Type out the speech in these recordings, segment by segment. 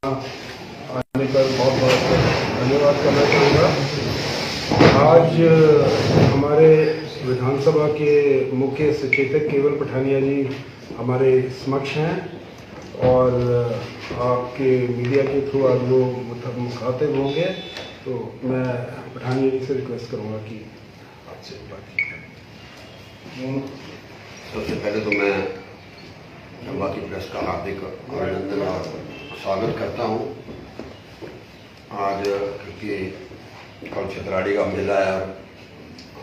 आने पर बहुत बहुत धन्यवाद करना चाहूँगा। आज हमारे विधानसभा के मुख्य सचेतक केवल पठानिया जी हमारे समक्ष हैं और आपके मीडिया के थ्रू आज वो मुखातिब होंगे, तो मैं पठानिया जी से रिक्वेस्ट करूँगा कि आपसे बात करें। सबसे पहले तो मैं चंबा की प्रेस का हार्दिक अभिनंदन और स्वागत करता हूं। आज क्योंकि कल छतराड़ी का मेला है और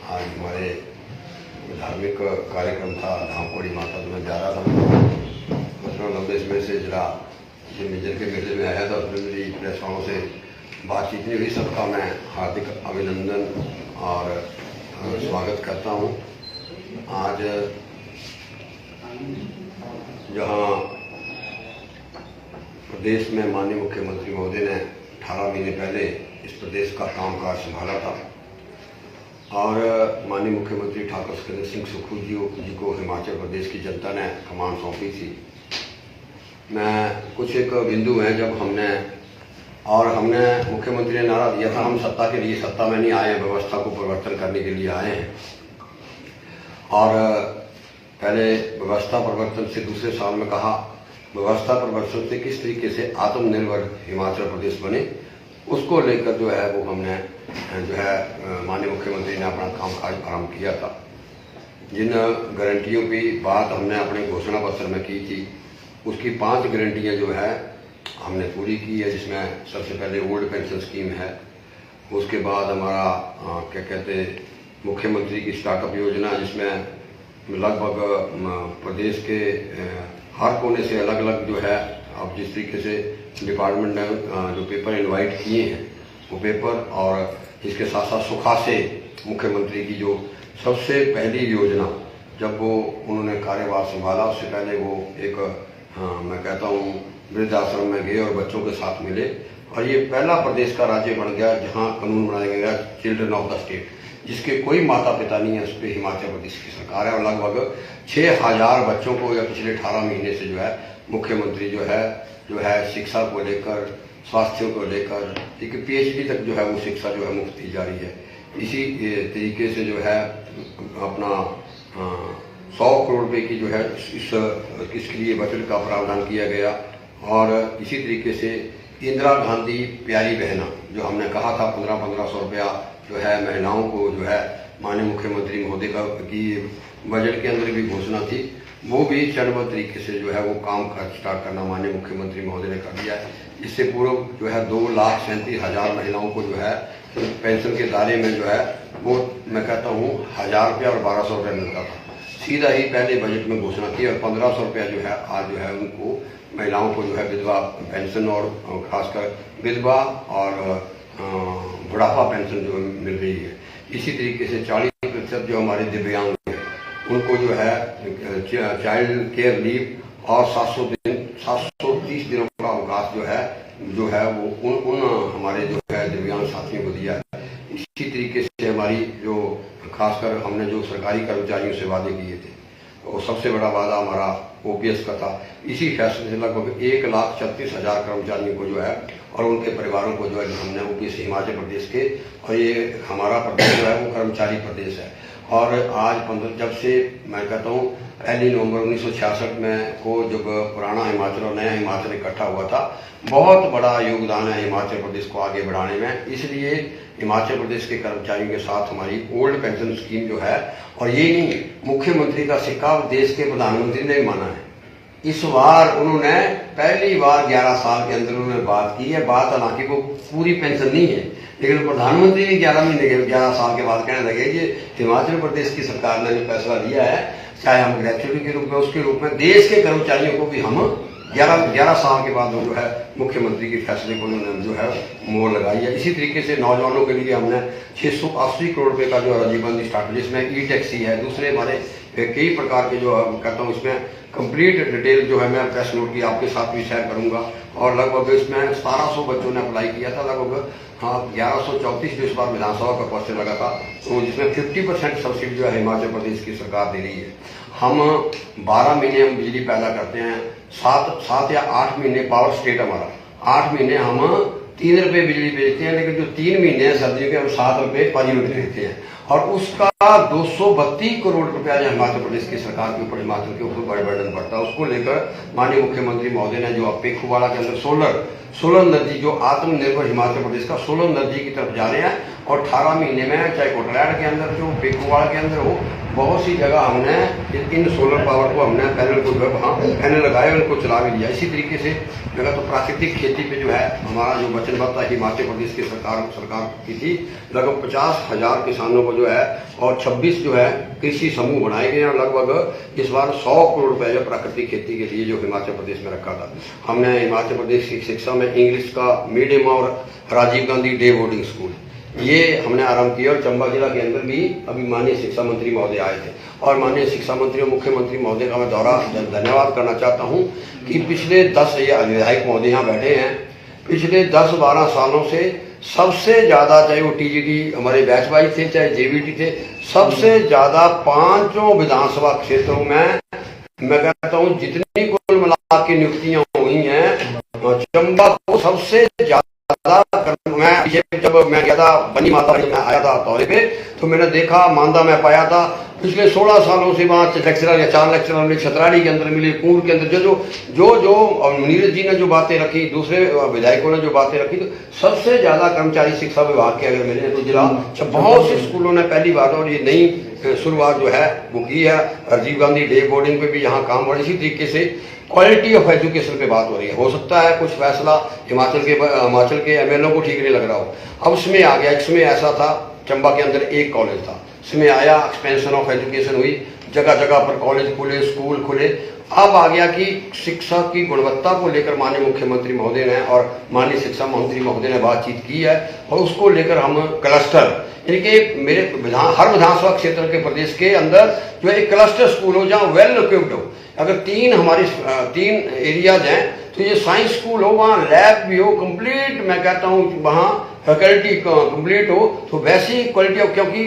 आज हमारे धार्मिक कार्यक्रम था, धामकोड़ी माता तो मैं जा रहा था, मतलब लंबे समय से जरा ये मेजर के मेले में आया था, उसमें मेरी प्रेस वालों से बातचीत नहीं हुई। सबका मैं हार्दिक अभिनंदन और स्वागत करता हूं। आज जहां प्रदेश में माननीय मुख्यमंत्री महोदय ने 18 महीने पहले इस प्रदेश का कामकाज संभाला था और माननीय मुख्यमंत्री ठाकुर सुखविंदर सिंह सुक्खू जी को हिमाचल प्रदेश की जनता ने कमान सौंपी थी। मैं कुछ एक बिंदु हैं जब हमने मुख्यमंत्री ने नारा दिया था, हम सत्ता के लिए सत्ता में नहीं आए हैं, व्यवस्था को परिवर्तन करने के लिए आए हैं। और पहले व्यवस्था परिवर्तन से दूसरे साल में कहा व्यवस्था परिवर्तन से किस तरीके से आत्मनिर्भर हिमाचल प्रदेश बने, उसको लेकर जो है वो हमने जो है माननीय मुख्यमंत्री ने अपना कामकाज आरंभ किया था। जिन गारंटियों की बात हमने अपने घोषणा पत्र में की थी, उसकी 5 गारंटियां जो है हमने पूरी की है, जिसमें सबसे पहले ओल्ड पेंशन स्कीम है। उसके बाद हमारा क्या कहते मुख्यमंत्री की स्टार्टअप योजना, जिसमें लगभग प्रदेश के हर कोने से अलग अलग जो है अब जिस तरीके से डिपार्टमेंट ने जो पेपर इनवाइट किए हैं वो पेपर, और इसके साथ साथ सुखा से मुख्यमंत्री की जो सबसे पहली योजना जब वो उन्होंने कार्यभार संभाला, उससे पहले वो एक मैं कहता हूँ वृद्धाश्रम में गए और बच्चों के साथ मिले, और ये पहला प्रदेश का राज्य बन गया जहाँ कानून बनाया गया चिल्ड्रन ऑफ द स्टेट, जिसके कोई माता पिता नहीं है, उस पर हिमाचल प्रदेश की सरकार है। और लगभग 6000 बच्चों को या पिछले 18 महीने से जो है मुख्यमंत्री जो है शिक्षा को लेकर, स्वास्थ्य को लेकर एक PhD तक जो है वो शिक्षा जो है मुफ्त दी जा रही है। इसी तरीके से जो है अपना 100 करोड़ रुपए की जो है इसके लिए बजट का प्रावधान किया गया। और इसी तरीके से इंदिरा गांधी प्यारी बहना जो हमने कहा था 1500 रुपया जो है महिलाओं को जो है माननीय मुख्यमंत्री महोदय की बजट के अंदर भी घोषणा थी, वो भी चरणबद्ध तरीके से जो है वो काम स्टार्ट करना माननीय मुख्यमंत्री महोदय ने कर दिया है। इससे पूर्व जो है 2,37,000 महिलाओं को जो है पेंशन के दायरे में जो है वो मैं कहता हूँ 1000 रुपया और 1200 रुपया मिलता था। सीधा ही पहले बजट में घोषणा की और 1500 रुपया जो है आज जो है उनको महिलाओं को जो है विधवा पेंशन और खासकर विधवा और बुढ़ापा पेंशन जो मिल रही है। इसी तरीके से 40% जो हमारे दिव्यांग हैं उनको जो है चाइल्ड केयर लीव और 730 दिनों का अवकाश जो है वो उन हमारे जो है दिव्यांग साथियों को दिया है। इसी तरीके से हमारी जो खासकर हमने जो सरकारी कर्मचारियों से वादे किए थे, और सबसे बड़ा वादा हमारा OPS का था। इसी फैसले से लगभग 1,36,000 कर्मचारियों को जो है और उनके परिवारों को जो है हमने OPS हिमाचल प्रदेश के, और ये हमारा प्रदेश जो है वो कर्मचारी प्रदेश है। और आज जब से मैं कहता हूँ 1 नवंबर 1966 में को जब पुराना हिमाचल और नया हिमाचल इकट्ठा हुआ था, बहुत बड़ा योगदान है हिमाचल प्रदेश को आगे बढ़ाने में। इसलिए हिमाचल प्रदेश के कर्मचारियों के साथ हमारी ओल्ड पेंशन स्कीम जो है, और ये नहीं मुख्यमंत्री का सिक्का देश के प्रधानमंत्री ने माना है। इस बार उन्होंने पहली बार 11 साल के अंदर उन्होंने बात की है। बात हालांकि वो पूरी पेंशन नहीं है, लेकिन प्रधानमंत्री ने 11 साल के बाद कहने लगे कि हिमाचल प्रदेश की सरकार ने जो फैसला लिया है, चाहे हम ग्रेचुइटी के रूप में उसके रूप में देश के कर्मचारियों को भी हम 11 साल के बाद जो है मुख्यमंत्री के फैसले को उन्होंने जो है मोहर लगाई है। इसी तरीके से नौजवानों के लिए हमने 680 करोड़ रुपए का जो राजीव गांधी स्टार्ट, जिसमें ई-टैक्सी है, दूसरे हमारे कई प्रकार के जो कहता हूँ इसमें कंप्लीट डिटेल जो है मैं प्रेस नोट की आपके साथ भी शेयर करूंगा। और लगभग इसमें 1700 बच्चों ने अप्लाई किया था, लगभग 1134 जो इस बार विधानसभा का पर्चे लगा था, तो जिसमें 50% सब्सिडी जो है हिमाचल प्रदेश की सरकार दे रही है। हम 12 महीने हम बिजली पैदा करते हैं, 7 या 8 महीने पावर स्टेट हमारा 8 महीने हम 3 रुपए बिजली बेचते हैं, लेकिन जो 3 महीने हैं सर्दियों के हम 7 रुपए पर यूनिट देते हैं। और उसका 232 करोड़ रुपया जो हिमाचल प्रदेश की सरकार के ऊपर, हिमाचल के ऊपर बड़ा बर्डन पड़ता है। उसको लेकर माननीय मुख्यमंत्री महोदय ने जो पेखुवाड़ा के अंदर सोलर एनर्जी, जो आत्मनिर्भर हिमाचल प्रदेश का सोलर एनर्जी की तरफ जा रहे हैं। और 18 महीने में चाहे कोटलैंड के अंदर जो पेखुवाड़ा के अंदर हो, बहुत सी जगह हमने इन सोलर पावर को हमने पैनल को पैनल लगाए, उनको चला भी लिया। इसी तरीके से मेरा तो प्राकृतिक खेती पे जो है हमारा जो वचनबद्धता हिमाचल प्रदेश की सरकार की थी, लगभग 50,000 किसानों को जो है और 26 जो है कृषि समूह बनाए गए हैं। और लगभग इस बार 100 करोड़ रुपए जो प्राकृतिक खेती के लिए जो हिमाचल प्रदेश में रखा था। हमने हिमाचल प्रदेश की शिक्षा में इंग्लिश का मीडियम और Rajiv Gandhi day boarding school ये हमने आरंभ किया। और चंबा जिला के अंदर भी अभी माननीय शिक्षा मंत्री महोदय आए थे, और माननीय शिक्षा मंत्री और मुख्यमंत्री महोदय का मैं दौरा धन्यवाद करना चाहता हूं कि पिछले 10 विधायक महोदय यहाँ बैठे हैं, पिछले 10-12 सालों से सबसे ज्यादा, चाहे वो टीजीटी हमारे बैच वाइज थे, चाहे जेबीटी थे, सबसे ज्यादा 5 विधानसभा क्षेत्रों में मैं कहता हूँ जितनी कुल मिला के नियुक्तियां हुई हैं, चंबा को सबसे ज्यादा। जब मैं गया था बनी माता में आया था दौरे पे, तो मैंने देखा मांदा में पाया था पिछले 16 सालों से वहाँ लेक्चरर या 4 लेक्चरर हमने छतराड़ी के अंदर मिले, पूर्व के अंदर जो और नीरज जी ने जो बातें रखी, दूसरे विधायकों ने जो बातें रखी, तो सबसे ज्यादा कर्मचारी शिक्षा विभाग के अगर मिले तो जिला बहुत से स्कूलों ने पहली बार और ये नई शुरुआत जो है वो की है। राजीव गांधी डे बोर्डिंग पे भी यहाँ काम हो। इसी तरीके से क्वालिटी ऑफ एजुकेशन पे बात हो रही है। हो सकता है कुछ फैसला हिमाचल के एमएलओ को ठीक नहीं लग रहा हो। अब उसमें आ गया, इसमें ऐसा था चंबा के अंदर एक कॉलेज था, इसमें आया एक्सपेंशन ऑफ एजुकेशन हुई, जगह जगह पर कॉलेज खुले, स्कूल खुले। अब आ गया कि शिक्षा की गुणवत्ता को लेकर माननीय मुख्यमंत्री महोदय ने और माननीय शिक्षा मंत्री महोदय ने बातचीत की है, और उसको लेकर हम क्लस्टर, यानी कि मेरे हर विधानसभा क्षेत्र के प्रदेश के अंदर जो एक क्लस्टर स्कूल हो जहाँ वेल इक्विप्ड हो। अगर 3 एरियाज हैं तो ये साइंस स्कूल हो, वहाँ लैब भी हो कंप्लीट, मैं कहता हूँ वहाँ फैकल्टी कंप्लीट हो, तो वैसी क्वालिटी हो। क्योंकि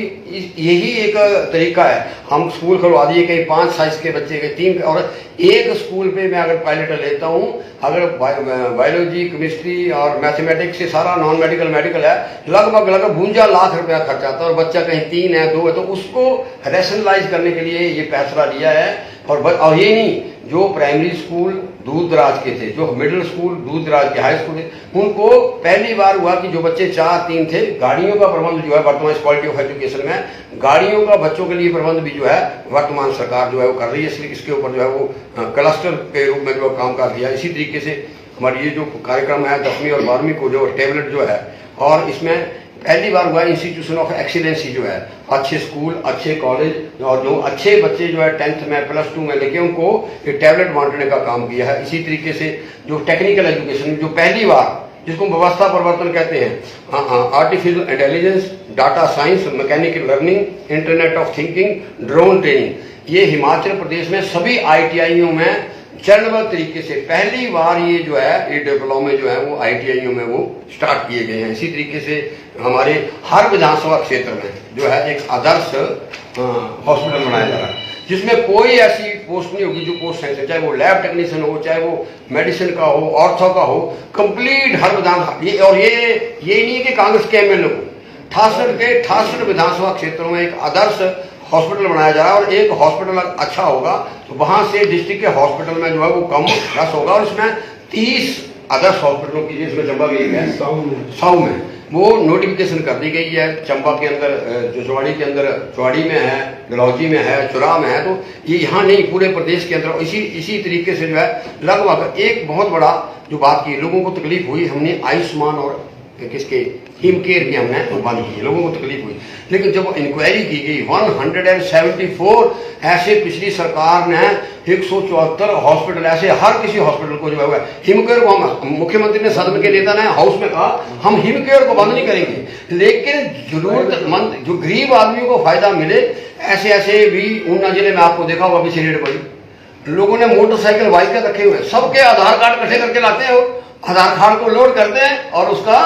यही एक तरीका है, हम स्कूल खुलवा दिए, कहीं 5 साइज के बच्चे के 3, और एक स्कूल पे मैं अगर पायलट लेता हूँ, अगर बायोलॉजी, केमिस्ट्री और मैथमेटिक्स से सारा नॉन मेडिकल मेडिकल है, लगभग 52 लाख रुपया खर्च आता है, और बच्चा कहीं 3 है 2 है, तो उसको रैशनलाइज करने के लिए ये फैसला लिया है। और ये नहीं, जो प्राइमरी स्कूल दूर दराज के थे, जो मिडिल स्कूल दूर दराज के, हाई स्कूल थे, उनको पहली बार हुआ कि जो बच्चे 4-3 थे, गाड़ियों का प्रबंध जो है वर्तमान क्वालिटी ऑफ एजुकेशन में गाड़ियों का बच्चों के लिए प्रबंध भी जो है वर्तमान सरकार जो है वो कर रही है। इसलिए इसके ऊपर जो है वो क्लस्टर के रूप में जो काम कर दिया। इसी तरीके से हमारी ये जो कार्यक्रम है 10वीं और 12वीं को जो टैबलेट जो है, और इसमें पहली बार हुआ इंस्टीट्यूशन ऑफ एक्सीलेंसी जो है, अच्छे स्कूल, अच्छे कॉलेज और जो अच्छे बच्चे जो है 10th में +2 में लेके उनको ये टैबलेट बांटने का काम किया है। इसी तरीके से जो टेक्निकल एजुकेशन जो पहली बार, जिसको व्यवस्था परिवर्तन कहते हैं, artificial intelligence, data science, mechanical learning, internet of thinking, drone training, ये हिमाचल प्रदेश में सभी ITIओं में चरणबद्ध तरीके से पहली बार ये जो है ये डिप्लोमे जो है वो ITIओं में वो स्टार्ट किए गए हैं। इसी तरीके से हमारे हर विधानसभा क्षेत्र में जो है एक आदर्श हॉस्पिटल बनाया जा रहा है, जिसमें कोई ऐसी पोस्ट नहीं होगी जो पोस्ट साइंस है, चाहे वो लैब टेक्नीशियन हो, चाहे वो मेडिसिन का हो, ऑर्थो का हो, कंप्लीट हर विधानसभा। और ये नहीं है कि कांग्रेस के MLA को 68 विधानसभा क्षेत्रों में एक आदर्श हॉस्पिटल बनाया जा रहा है। और एक हॉस्पिटल अच्छा होगा तो वहां से डिस्ट्रिक्ट के हॉस्पिटल में जो है वो कम रस होगा, और इसमें 30 आदर्श हॉस्पिटलों की जिसमें चंबा की है साऊ में वो नोटिफिकेशन कर दी गई है। चंबा के अंदर जो चौड़ी के अंदर, चौड़ी में है, डलहौजी में है, चुरा में है, तो ये यहाँ नहीं पूरे प्रदेश के अंदर। इसी तरीके से जो है लगभग एक बहुत बड़ा जो बात की, लोगों को तकलीफ हुई, हमने आयुष्मान और किसके हिमकेयर की हमने बंद की, लोगों को तकलीफ हुई। लेकिन जब इंक्वायरी की गई 174 ऐसे पिछली सरकार ने 174 हॉस्पिटल ऐसे हर किसी हॉस्पिटल को जो है हिमकेयर को, हम मुख्यमंत्री ने सदन के नेता ने हाउस में कहा हम हिमकेयर को बंद नहीं करेंगे, लेकिन जरूरतमंद जो गरीब आदमियों को फायदा मिले ऐसे भी ऊना जिले में आपको देखा होगा पीछे रेड पड़ी, लोगों ने मोटरसाइकिल बाइक रखे हुए, सबके आधार कार्ड इकट्ठे करके लाते हैं, आधार कार्ड को लोड करते हैं और उसका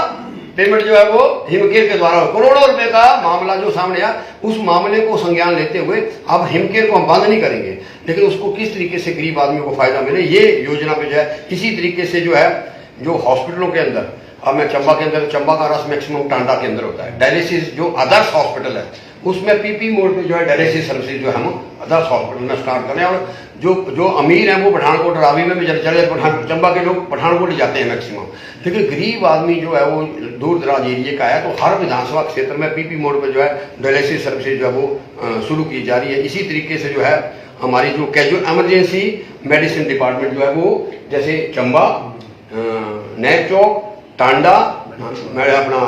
पेमेंट जो है वो हिमकेयर के द्वारा करोड़ों रुपए का मामला जो सामने आया, उस मामले को संज्ञान लेते हुए अब हिमकेयर को हम बंद नहीं करेंगे, लेकिन उसको किस तरीके से गरीब आदमियों को फायदा मिले ये योजना पे जो है। इसी तरीके से जो है जो हॉस्पिटलों के अंदर, अब मैं चंबा के अंदर, चंबा का रस मैक्सिमम टांडा के अंदर होता है। डायलिसिस जो अदर्स हॉस्पिटल है उसमें पीपी मोड पे जो है डायलिसिस सर्विसेज जो है हम अदर्स हॉस्पिटल में स्टार्ट करें। और जो अमीर हैं वो पठानकोट रावी में भी चले, चंबा के लोग पठानकोट ही जाते हैं मैक्सिमम। लेकिन गरीब आदमी जो है वो दूर दराज एरिया का है, तो हर विधानसभा क्षेत्र में पीपी मोड पर जो है डायलिसिस सर्विसेज जो है वो शुरू की जा रही है। इसी तरीके से जो है हमारी जो कैजुअल इमरजेंसी मेडिसिन डिपार्टमेंट जो है वो जैसे चंबा, नैब चौक, टांडा, अपना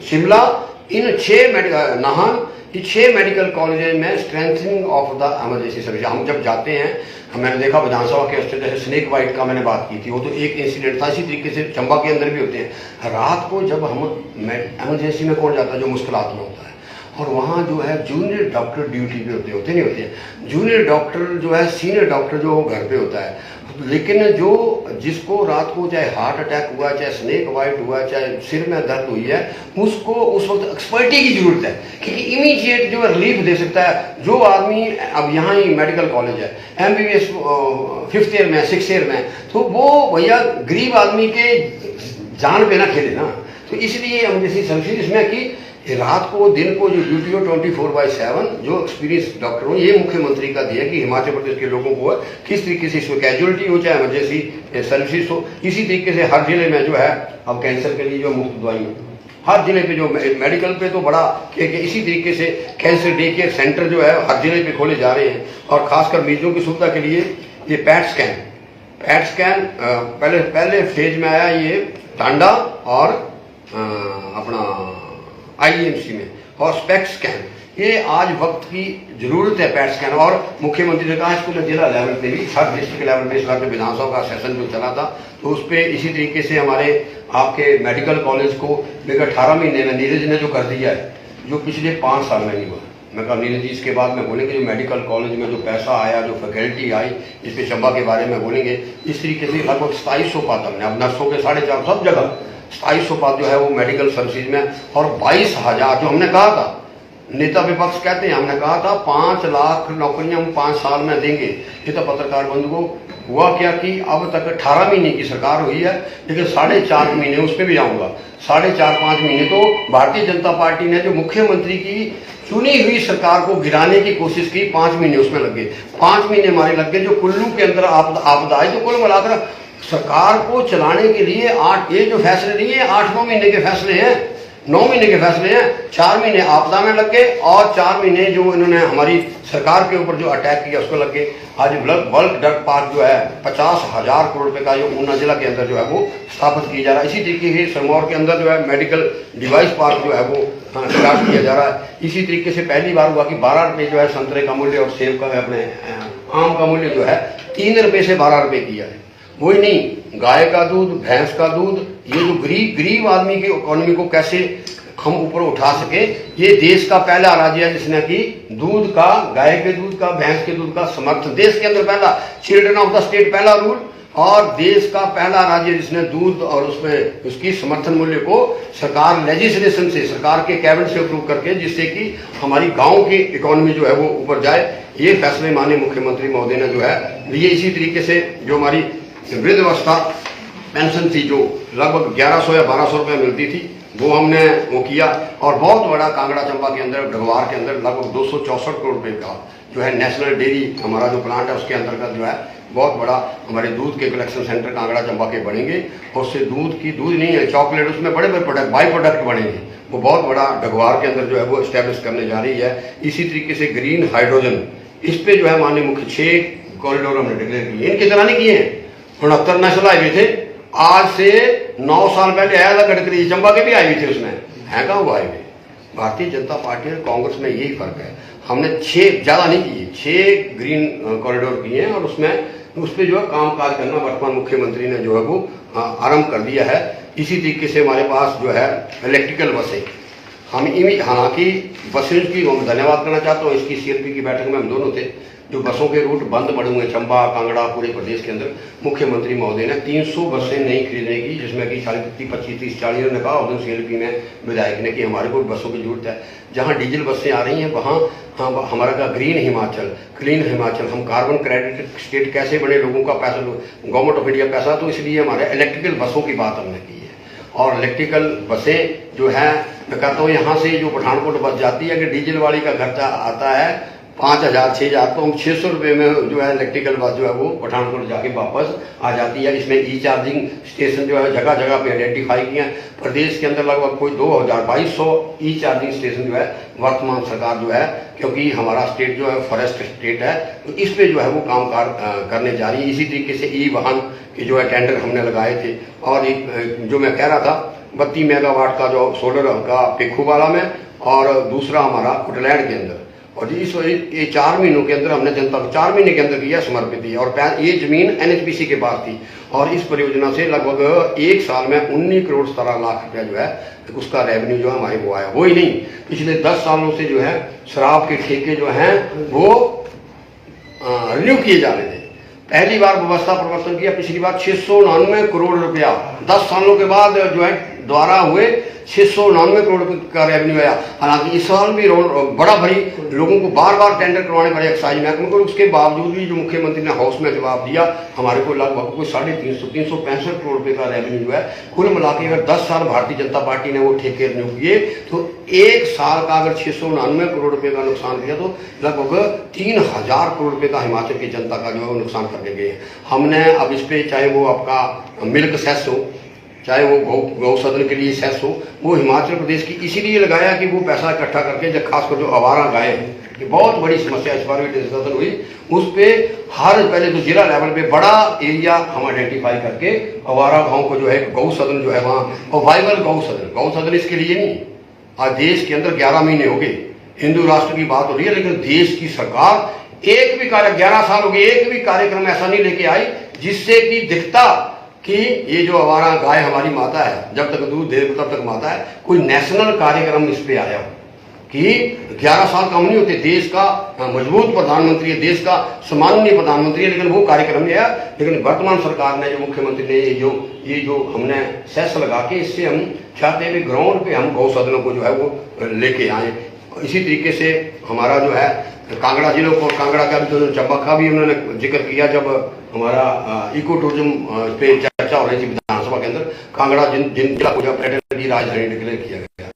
शिमला, इन 6 मेडिकल नाहन, ये 6 मेडिकल कॉलेज में strengthening of the emergency service. हम जब जाते हैं, मैंने देखा विधानसभा के स्टेट जैसे स्नेक बाइट का मैंने बात की थी, वो तो एक इंसिडेंट था। इसी तरीके से चंबा के अंदर भी होते हैं। रात को जब हम इमरजेंसी में कौन जाता है जो मुश्किलात में होता है, और वहाँ जो है जूनियर डॉक्टर ड्यूटी पे होते नहीं होते हैं। जूनियर डॉक्टर जो है सीनियर डॉक्टर जो घर पे होता है, लेकिन जो जिसको रात को चाहे हार्ट अटैक हुआ, चाहे स्नेक बाइट हुआ, चाहे सिर में दर्द हुई है, उसको उस वक्त एक्सपर्टी की जरूरत है क्योंकि इमीडिएट जो है रिलीफ दे सकता है। जो आदमी अब यहाँ ही मेडिकल कॉलेज है, MBBS 5th ईयर में, 6th ईयर में, तो वो भैया गरीब आदमी के जान पे ना खेले ना। तो इसलिए हम जैसी सर्विस इसमें कि रात को दिन को जो ड्यूटी हो 24/7 जो एक्सपीरियंस डॉक्टर हो, ये मुख्यमंत्री का दिया कि हिमाचल प्रदेश के लोगों को किस तरीके से इसमें कैजुअलिटी हो चाहे इमरजेंसी सर्विसेज हो। इसी तरीके से हर जिले में जो है अब कैंसर के लिए जो मुफ्त दवाई हर जिले पे जो मेडिकल पे तो बड़ा कि इसी तरीके से कैंसर डे केयर सेंटर जो है हर जिले पे खोले जा रहे हैं। और खासकर मरीजों की सुविधा के लिए ये पैट स्कैन पहले फेज में आया ये टांडा और अपना IEMC में, और स्पेक्ट स्कैन, ये आज वक्त की जरूरत है पैट स्कैन। और मुख्यमंत्री ने कहा इसको जिला लेवल पे भी, हर डिस्ट्रिक्ट लेवल पे इस बार विधानसभा का सेशन जो चला था तो उस पर इसी तरीके से हमारे आपके मेडिकल कॉलेज को लेकर 18 महीने में नीरज ने जो कर दिया है, जो पिछले 5 साल में नहीं हुआ। मैं कहा नीरज जी इसके बाद में बोलेंगे जो मेडिकल कॉलेज में जो पैसा आया, जो फैकल्टी आई, इस पे चंबा के बारे में बोलेंगे। इस तरीके से लगभग 2700 पद हमने, अब नर्सों के 450 सब जगह 2700 पद जो है वो मेडिकल सर्विसेज में, और 22,000 जो हमने कहा था, नेता विपक्ष कहते हैं हमने कहा था 5 लाख नौकरियां हम 5 साल में देंगे। ये तो पत्रकार बंधु को हुआ क्या कि अब तक 18 महीने की सरकार हुई है, लेकिन 4.5 महीने, उस पर भी आऊंगा, 4.5-5 महीने तो भारतीय जनता पार्टी ने जो मुख्यमंत्री की चुनी हुई सरकार को गिराने की कोशिश की, 5 महीने उसमें लग गए। 5 महीने हमारे लग गए। जो कुल्लू के अंदर आपदा आई, तो कुल मिलाकर सरकार को चलाने के लिए 8, ये जो फैसले नहीं है 8-9 महीने के फैसले हैं, 9 महीने के फैसले हैं। 4 महीने आपदा में लग गए और 4 महीने जो इन्होंने हमारी सरकार के ऊपर जो अटैक किया उसको लग गए। आज बल्क ड्रग पार्क जो है 50,000 करोड़ रुपए का जो ऊना जिला के अंदर जो है वो स्थापित किया जा रहा है। इसी तरीके से सिरमौर के अंदर जो है मेडिकल डिवाइस पार्क जो है वो स्टार्ट किया जा रहा है। इसी तरीके से पहली बार हुआ कि 12 रुपये जो है संतरे का मूल्य और सेब का अपने आम का मूल्य जो है 3 रुपये से 12 रुपये किया है। वही नहीं, गाय का दूध, भैंस का दूध, ये जो गरीब आदमी की इकोनॉमी को कैसे हम ऊपर उठा सके, ये देश का पहला राज्य है जिसने कि दूध का, गाय के दूध का, भैंस के दूध का समर्थन, देश के अंदर पहला, चिल्ड्रन ऑफ द स्टेट पहला रूल, और देश का पहला राज्य जिसने दूध और उसमें उसकी समर्थन मूल्य को सरकार लेजिस्लेशन से, सरकार के कैबिनेट से अप्रूव करके, जिससे कि हमारी गांव की इकोनॉमी जो है वो ऊपर जाए, ये फैसले माननीय मुख्यमंत्री महोदय ने जो है लिए। इसी तरीके से जो हमारी वृद्धावस्था पेंशन थी जो लगभग 1100 या 1200 रुपये मिलती थी, वो हमने वो किया। और बहुत बड़ा कांगड़ा चंबा के अंदर, ढगवार के अंदर लगभग 264 करोड़ रुपये का जो है नेशनल डेयरी हमारा जो प्लांट है उसके अंतर्गत जो है बहुत बड़ा हमारे दूध के कलेक्शन सेंटर कांगड़ा चंबा के बनेंगे। और उससे दूध नहीं है, चॉकलेट, उसमें बड़े बड़े प्रोडक्ट, बाई प्रोडक्ट बनेंगे। वो बहुत बड़ा ढगवार के अंदर जो है वो स्टैब्लिश करने जा रही है। इसी तरीके से ग्रीन हाइड्रोजन, इस पे जो है माननीय मुख्य 6 कॉरिडोर हमने डिक्लेयर किए। इनके तरह नहीं किए हैं। 69 नेशनल हाईवे थे, आज से 9 साल पहले आया था गडकरी, चंबा के भी हाईवे थे, उसमें है कहाँ वो हाईवे। भारतीय जनता पार्टी और कांग्रेस में यही फर्क है। हमने 6 ज्यादा नहीं किए, 6 ग्रीन कॉरिडोर किए हैं, और उस पर जो है काम काज करना वर्तमान मुख्यमंत्री ने जो है वो आरंभ कर दिया है। इसी तरीके से हमारे पास जो है इलेक्ट्रिकल बसें, हालांकि बसें की मैं धन्यवाद करना चाहता हूँ। इसकी CLP की बैठक में हम दोनों थे। जो बसों के रूट बंद पड़े हुए चंबा कांगड़ा पूरे प्रदेश के अंदर, मुख्यमंत्री महोदय ने 300 बसें नहीं खरीदने की, जिसमें कि 25-30-40 ने कहा, उस CLP में विधायक ने कि हमारे को बसों की जरूरत है। जहाँ डीजल बसें आ रही हैं वहाँ हमारा का ग्रीन हिमाचल, क्लीन हिमाचल, हम कार्बन क्रेडिट स्टेट कैसे बने, लोगों का पैसा, गवर्नमेंट ऑफ इंडिया पैसा, तो इसलिए हमारे इलेक्ट्रिकल बसों की बात हमने की है। और इलेक्ट्रिकल बसें जो है, मैं कहता हूँ यहाँ से जो पठानकोट बस जाती है, अगर डीजल वाली का खर्चा आता है 5,000-6,000, तो हम 600 रुपये में जो है इलेक्ट्रिकल बस जो है वो पठानकोट जाके वापस आ जाती है। इसमें ई-चार्जिंग स्टेशन जो है जगह जगह पे आइडेंटिफाई किए हैं। प्रदेश के अंदर लगभग कोई 2,200 ई-चार्जिंग स्टेशन जो है वर्तमान सरकार जो है, क्योंकि हमारा स्टेट जो है फॉरेस्ट स्टेट है, तो इस पे जो है वो काम करने जा रही है। इसी तरीके से ई वाहन के जो है टेंडर हमने लगाए थे। और जो मैं कह रहा था 32 मेगावाट का जो सोलर का पेखूवाला में, और दूसरा हमारा कुटलैंड के अंदर, और ये 4 महीनों के अंदर हमने जनता को 4 महीने के अंदर किया समर्पित है। और ये जमीन NHPC के पास थी, और इस परियोजना से लगभग 1 साल में 19 करोड़ 17 लाख रुपया जो है उसका रेवेन्यू जो है हमारे को आया। वो ही नहीं, पिछले 10 सालों से जो है शराब के ठेके जो हैं वो रिन्यू किए जा रहे थे। पहली बार व्यवस्था परिवर्तन किया, पिछली बार 699 करोड़ रुपया 10 सालों के बाद जो है द्वारा हुए 699 करोड़ का रेवेन्यू आया। हालांकि इस साल भी बड़ा भरी लोगों को बार बार टेंडर करवाने पड़े एक्साइज महकमे को। उसके बावजूद भी जो मुख्यमंत्री ने हाउस में जवाब दिया, हमारे को लगभग कोई 365 करोड़ रुपए का रेवेन्यू जो है। कुल मिला के अगर 10 साल भारतीय जनता पार्टी ने वो ठेके रिन्यू किए, तो 1 साल का अगर 699 करोड़ रुपए का नुकसान किया, तो लगभग 3,000 करोड़ रुपए का हिमाचल की जनता का जो है वो नुकसान करके गए। हमने अब इस पे, चाहे वो आपका मिल्क सेस हो, चाहे वो गौ सदन के लिए सेस हो, वो हिमाचल प्रदेश की इसीलिए लगाया कि वो पैसा इकट्ठा करके, जब खासकर जो आवारा गाय है, कि बहुत बड़ी समस्या इस बार भी डिस्कशन हुई, उस पे पहले तो जिला लेवल पे बड़ा एरिया हम आइडेंटिफाई करके आवारा गांव को जो है गौ सदन जो है वहाँ, और वाइबल गौ सदन इसके लिए नहीं। आज देश के अंदर 11 महीने हो गए, हिंदू राष्ट्र की बात हो रही है, लेकिन देश की सरकार एक भी 11 साल हो गए, एक भी कार्यक्रम ऐसा नहीं लेके आई जिससे कि दिखता कि ये जो आवारा गाय हमारी माता है, जब तक दूध दे तब तक माता है। कोई नेशनल कार्यक्रम इस पे आया हो कि 11 साल कम नहीं होते, देश का मजबूत प्रधानमंत्री है, देश का सम्माननीय प्रधानमंत्री है, लेकिन वो कार्यक्रम नहीं आया। लेकिन वर्तमान सरकार ने, जो मुख्यमंत्री ने ये जो हमने सेस लगा के, इससे हम चाहते हैं कि ग्राउंड पे हम गौ सदनों को जो है वो लेके आए। इसी तरीके से हमारा जो है कांगड़ा जिलों को, कांगड़ा का भी तो चंबा का भी उन्होंने जिक्र किया, जब हमारा इको टूरिज्म पे चर्चा हो रही थी विधानसभा के अंदर। कांगड़ा जिन जिला को पर्यटन की राजधानी डिक्लेयर किया गया,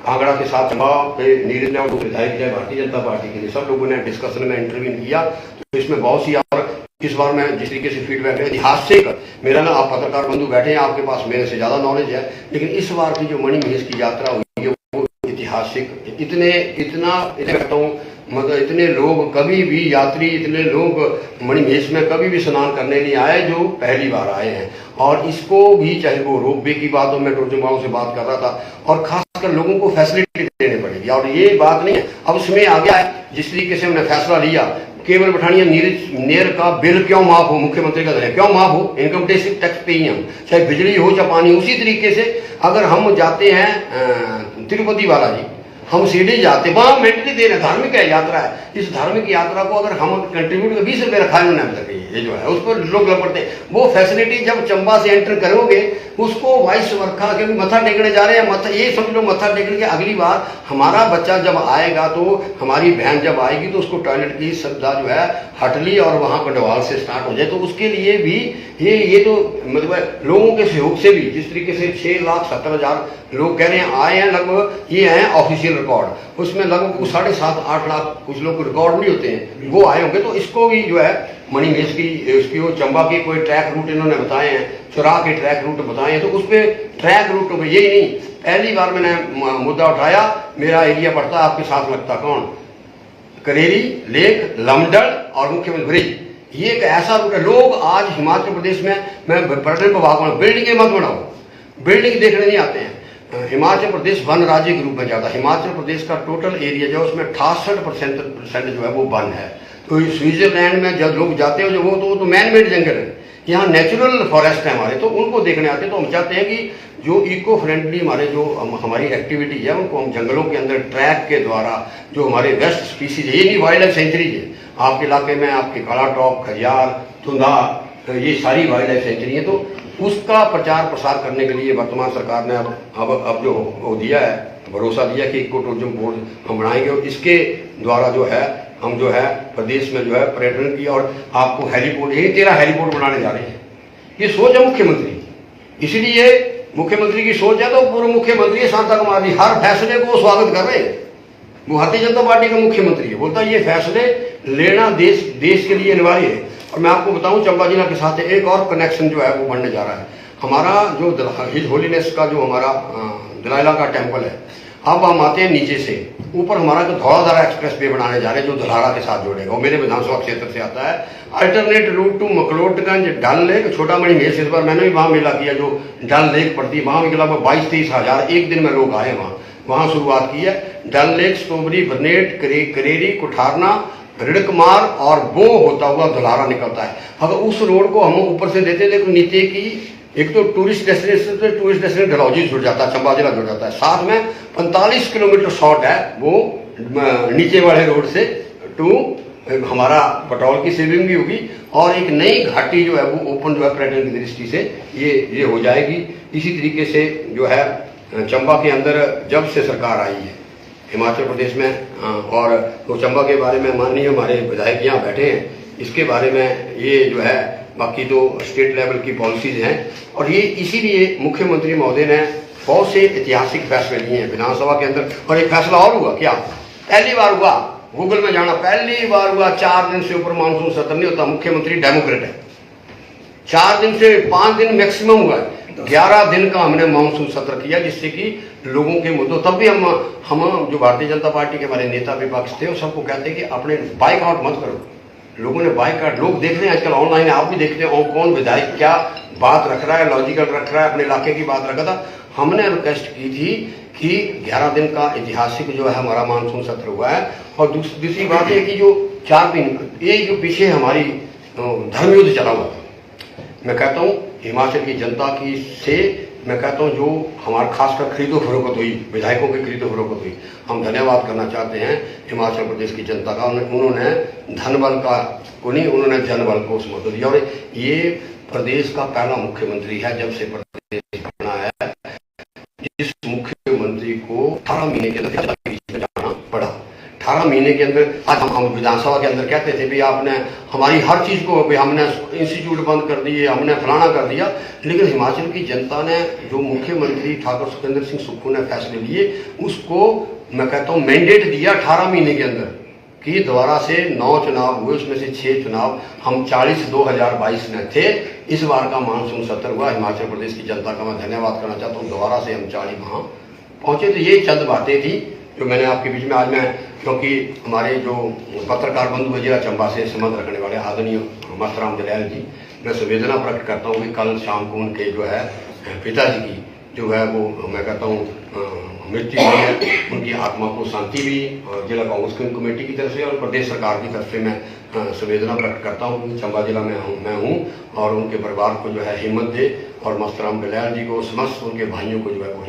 कांगड़ा के साथ चंबा पे नीरज ने और विधायक जय भारतीय जनता पार्टी के लिए सब लोगों ने डिस्कशन में इंटरव्यू किया। तो इसमें बहुत सी, और इस बार मैं जिस तरीके से फीडबैक है ऐतिहासिक, मेरा ना, आप पत्रकार बंधु बैठे हैं, आपके पास मेरे से ज्यादा नॉलेज है, लेकिन इस बार की जो मणि महेश की यात्रा हुई है वो ऐतिहासिक, इतना कहता हूँ, मतलब इतने लोग कभी भी, यात्री इतने लोग मणि महेश में कभी भी स्नान करने नहीं आए जो पहली बार आए हैं। और इसको भी, चाहे वो रोपवे की बात हो, मैं टूरिज्म वालों से बात कर रहा था, और खासकर लोगों को फैसिलिटी देनी पड़ेगी। और ये बात नहीं है, अब उसमें आ गया है, जिस तरीके से हमने फैसला लिया, केवल पठानिया नेर का बिल क्यों माफ हो, मुख्यमंत्री का दर क्यों माफ हो, इनकम टैक्स पे ही हम, चाहे बिजली हो चाहे पानी। उसी तरीके से अगर हम जाते हैं तिरुपति बालाजी, हम सीढ़ी जाते, वहां मेंटली दे रहे, धार्मिक है यात्रा है, इस धार्मिक यात्रा को अगर हम कंट्रीब्यूट कर 20 रुपये रखा है उन्होंने अब तक, ये जो है उस पर लोग लग पड़ते हैं। वो फैसिलिटी जब चंबा से एंटर करोगे, उसको वाइस वर्खा के भी मत्था टेकने जा रहे हैं, मत्था, ये समझ लो मत्था टेकने के अगली बार हमारा बच्चा जब आएगा, तो हमारी बहन जब आएगी, तो उसको टॉयलेट की सुविधा जो है हटली और वहां कंडवाल से स्टार्ट हो जाए, तो उसके लिए भी ये तो मतलब लोगों के सहयोग से भी, जिस तरीके से 6,70,000 लोग कह रहे हैं आए हैं, लगभग ये है ऑफिशियल रिकॉर्ड, उसमें लगभग 7.5-8 लाख कुछ लोग को रिकॉर्ड नहीं होते हैं, वो आए होंगे। तो इसको भी जो है मणि महेश की, उसकी वो चंबा के कोई ट्रैक रूट इन्होंने बताए हैं, चुरा के ट्रैक रूट बताए हैं, तो उस पर ट्रैक रूट में यही नहीं, पहली बार मैंने मुद्दा उठाया, मेरा एरिया पड़ता है आपके साथ लगता कौन, करेरी, लेक, लमडल और मुख्यमंत्री ब्रिज। ये एक ऐसा रूट है, लोग आज हिमाचल प्रदेश में, मैं पर्यटन विभाग में, बिल्डिंगें मत बनाओ, बिल्डिंग देखने नहीं आते हैं। हिमाचल प्रदेश वन राज्य के रूप में जाता है। हिमाचल प्रदेश का टोटल एरिया जो है उसमें 68% जो है वो वन है। तो स्विट्जरलैंड में जब लोग जाते हो, जो वो तो मैन मेड जंगल है, यहाँ नेचुरल फॉरेस्ट है हमारे, तो उनको देखने आते हैं। तो हम चाहते हैं कि जो इको फ्रेंडली हमारे जो हमारी एक्टिविटी है उनको हम जंगलों के अंदर ट्रैक के द्वारा, जो हमारे वेस्ट स्पीसीज है, ये नहीं वाइल्ड लाइफ सेंचुरीज है आपके इलाके में, आपके काला टॉप, खजियार, धुंधा, ये सारी वाइल्ड लाइफ सेंचुरी है। तो उसका प्रचार प्रसार करने के लिए वर्तमान सरकार ने अब जो वो दिया है, भरोसा दिया कि इको टूरिज्म बोर्ड हम बनाएंगे और इसके द्वारा जो है हम जो है प्रदेश में जो है पर्यटन की, और आपको हेलीपोर्ट, यही 13 हेलीपोर्ट बनाने जा रहे हैं। ये सोच है मुख्यमंत्री, इसलिए मुख्यमंत्री की सोच है। तो पूर्व मुख्यमंत्री शांता कुमार जी हर फैसले को स्वागत कर रहे हैं। वो भारतीय जनता पार्टी का मुख्यमंत्री है, बोलता है ये फैसले लेना देश के लिए अनिवार्य है। और मैं आपको बताऊं, चंबा जिला के साथ एक और कनेक्शन जो है वो बढ़ने जा रहा है। हमारा जो हिज होलीनेस का जो हमारा दलाइला का टेम्पल है, अब हम आते हैं नीचे से ऊपर, हमारा जो धौलाधारा एक्सप्रेस वे बनाने जा रहे हैं जो धलारा के साथ जोड़ेगा, वो मेरे विधानसभा क्षेत्र से आता है। अल्टरनेट रूट टू मकलोटगंज, डल लेक, छोटा मणि मेल, इस बार मैंने भी वहाँ मेला किया जो डल लेक पड़ती है, वहाँ भी लगभग 22-23 हज़ार एक दिन में लोग आए वहाँ शुरुआत की है। डल लेक, स्ट्रॉबेरी, बरनेट, करेरी, कुठारना, रिड़कमार और बो होता हुआ धुलारा निकलता है। अगर उस रोड को हम ऊपर से देते थे तो नीचे की एक तो टूरिस्ट डेस्टिनेशन डलहौजी जुड़ जाता है, चंबा जिला जुड़ जाता है, साथ में 45 किलोमीटर शॉर्ट है वो नीचे वाले रोड से टू हमारा पेट्रोल की सेविंग भी होगी, और एक नई घाटी जो है वो ओपन जो है पर्यटन की दृष्टि से ये हो जाएगी। इसी तरीके से जो है चंबा के अंदर जब से सरकार आई है हिमाचल प्रदेश में, और तो चंबा के बारे में माननीय हमारे विधायक यहाँ बैठे हैं, इसके बारे में ये जो है बाकी तो स्टेट लेवल की पॉलिसीज हैं, और ये इसीलिए मुख्यमंत्री महोदय ने बहुत से ऐतिहासिक फैसले लिए हैं विधानसभा के अंदर। और एक फैसला और हुआ, क्या पहली बार हुआ, गूगल में जाना, पहली बार हुआ 4 दिन से ऊपर मानसून सत्र नहीं होता। मुख्यमंत्री डेमोक्रेट है, 4 दिन से 5 दिन मैक्सिमम हुआ है, 11 दिन का हमने मानसून सत्र किया, जिससे कि लोगों के मुद्दों, तब भी हम जो भारतीय जनता पार्टी के हमारे नेता विपक्ष थे वो सबको कहते हैं कि अपने बाइकआउट मत करो। लोगों ने बाइकआउट, लोग देख रहे हैं आजकल ऑनलाइन, आप भी देखते हैं कौन विधायक क्या बात रख रहा है, लॉजिकल रख रहा है, अपने इलाके की बात रखा था। हमने रिक्वेस्ट की थी कि 11 दिन का ऐतिहासिक जो है हमारा मानसून सत्र हुआ है। और दूसरी बात है कि जो 4 दिन ये जो पीछे हमारी धर्म युद्ध चला हुआ था, मैं कहता हूँ हिमाचल की जनता की से मैं कहता हूँ जो हमारा खासकर खरीदो फरोख्त हुई, विधायकों की खरीदो फरोख्त हुई, हम धन्यवाद करना चाहते हैं हिमाचल प्रदेश की जनता का। उन्होंने धनबल का को नहीं, उन्होंने जनबल को उस महत्व दिया। और ये प्रदेश का पहला मुख्यमंत्री है जब से प्रदेश बना है जिस मुख्यमंत्री को 18 महीने के अंदर जाना पड़ा। 18 महीने के अंदर आज हम विधानसभा के अंदर कहते थे भी आपने हमारी हर चीज को, भी हमने इंस्टीट्यूट बंद कर दिए, हमने फलाना कर दिया, लेकिन हिमाचल की जनता ने जो मुख्यमंत्री ठाकुर सुखविंदर सिंह सुक्खू ने फैसले लिए उसको मैं कहता हूँ मैंडेट दिया 18 महीने के अंदर कि दोबारा से 9 चुनाव हुए, उसमें से 6 चुनाव हम 40/2022 में थे। इस बार का मानसून सत्र हुआ, हिमाचल प्रदेश की जनता का मैं धन्यवाद करना चाहता हूँ, दोबारा से हम 40 वहाँ पहुँचे। तो ये चंद बातें थी जो मैंने आपके बीच में आज मैं, क्योंकि हमारे जो पत्रकार बंधु जिला चंबा से संबंध रखने वाले आदरणीय मस्तराम दलाल जी, मैं संवेदना प्रकट करता हूँ कि कल शाम को उनके जो है पिताजी की जो है वो मैं कहता हूँ मृत्यु हुई है, उनकी आत्मा को शांति भी और जिला कांग्रेस कमेटी की तरफ से और प्रदेश सरकार की तरफ से मैं संवेदना प्रकट करता हूँ। चंबा जिला में मैं हूँ और उनके परिवार को जो है हिम्मत दे, और मस्तराम दलाल जी को समस्त उनके भाइयों को जो है वो